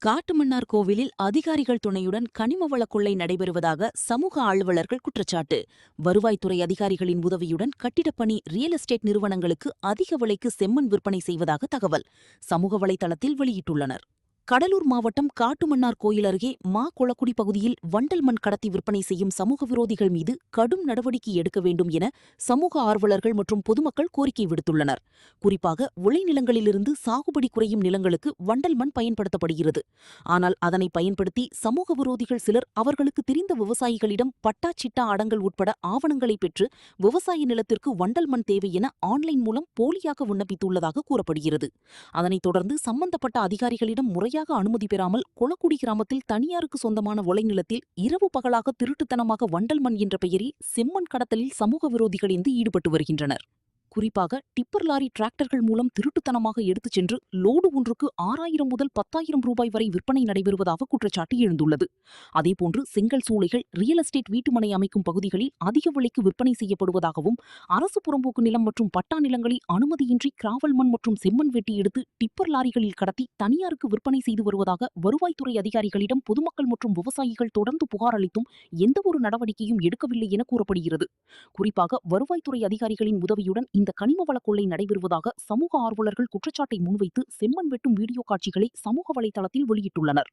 காட்டுமன்னார் கோவிலில் அதிகாரிகள் துணையுடன் கனிமவள கொள்ளை நடைபெறுவதாக சமூக ஆர்வலர்கள் குற்றச்சாட்டு. வருவாய்த்துறை அதிகாரிகளின் உதவியுடன் கட்டிடப்பணி ரியல் எஸ்டேட் நிறுவனங்களுக்கு அதிக விலைக்கு செம்மண் விற்பனை செய்வதாக தகவல் சமூக வலைதளத்தில் வெளியிட்டுள்ளனர். கடலூர் மாவட்டம் காட்டுமன்னார் கோயில் அருகே மா கொளக்குடி பகுதியில் வண்டல் மண் கடத்தி விற்பனை செய்யும் சமூக விரோதிகள் மீது கடும் நடவடிக்கை எடுக்க வேண்டும் என சமூக ஆர்வலர்கள் மற்றும் பொதுமக்கள் கோரிக்கை விடுத்துள்ளனர். குறிப்பாக விளைநிலங்களிலிருந்து சாகுபடி குறையும் நிலங்களுக்கு வண்டல் மண் பயன்படுத்தப்படுகிறது. ஆனால் அதனை பயன்படுத்தி சமூக விரோதிகள் சிலர் அவர்களுக்கு தெரிந்த விவசாயிகளிடம் பட்டா சிட்டா அடங்கல் உட்பட ஆவணங்களை பெற்று விவசாய நிலத்திற்கு வண்டல் மண் தேவை என ஆன்லைன் மூலம் போலியாக விண்ணப்பித்துள்ளதாக கூறப்படுகிறது. அதனைத் தொடர்ந்து சம்பந்தப்பட்ட அதிகாரிகளிடம் முறையாக அனுமதி பெறாமல் கொளக்குடி கிராமத்தில் தனியாருக்கு சொந்தமான விளைநிலத்தில் இரவு பகலாக திருட்டுத்தனமாக வண்டல் மண் என்ற பெயரில் செம்மண் கடத்தலில் சமூக விரோதிகள் ஈடுபட்டு வருகின்றனர். குறிப்பாக டிப்பர் லாரி டிராக்டர்கள் மூலம் திருட்டுத்தனமாக எடுத்துச் சென்று லோடு ஒன்றுக்கு 6000 முதல் 10,000 ரூபாய் வரை விற்பனை நடைபெறுவதாக குற்றச்சாட்டு எழுந்துள்ளது. அதேபோன்று செங்கல் சூளைகள் ரியல் எஸ்டேட் வீட்டுமனை அமைக்கும் பகுதிகளில் அதிக விலைக்கு விற்பனை செய்யப்படுவதாகவும் அரசு புறம்போக்கு நிலம் மற்றும் பட்டா நிலங்களில் அனுமதியின்றி கிராவல் மண் மற்றும் செம்மண் வெட்டி எடுத்து டிப்பர் லாரிகளில் கடத்தி தனியாருக்கு விற்பனை செய்து வருவதாக வருவாய்த்துறை அதிகாரிகளிடம் பொதுமக்கள் மற்றும் விவசாயிகள் தொடர்ந்து புகார் அளித்தும் எந்தவொரு நடவடிக்கையும் எடுக்கவில்லை என கூறப்படுகிறது. குறிப்பாக வருவாய்த்துறை அதிகாரிகளின் உதவியுடன் இந்த கனிமவள கொள்ளை நடைபெறுவதாக சமூக ஆர்வலர்கள் குற்றச்சாட்டை முன்வைத்து செம்மண் வெட்டும் வீடியோ காட்சிகளை சமூக வலைதளத்தில் வெளியிட்டுள்ளனர்.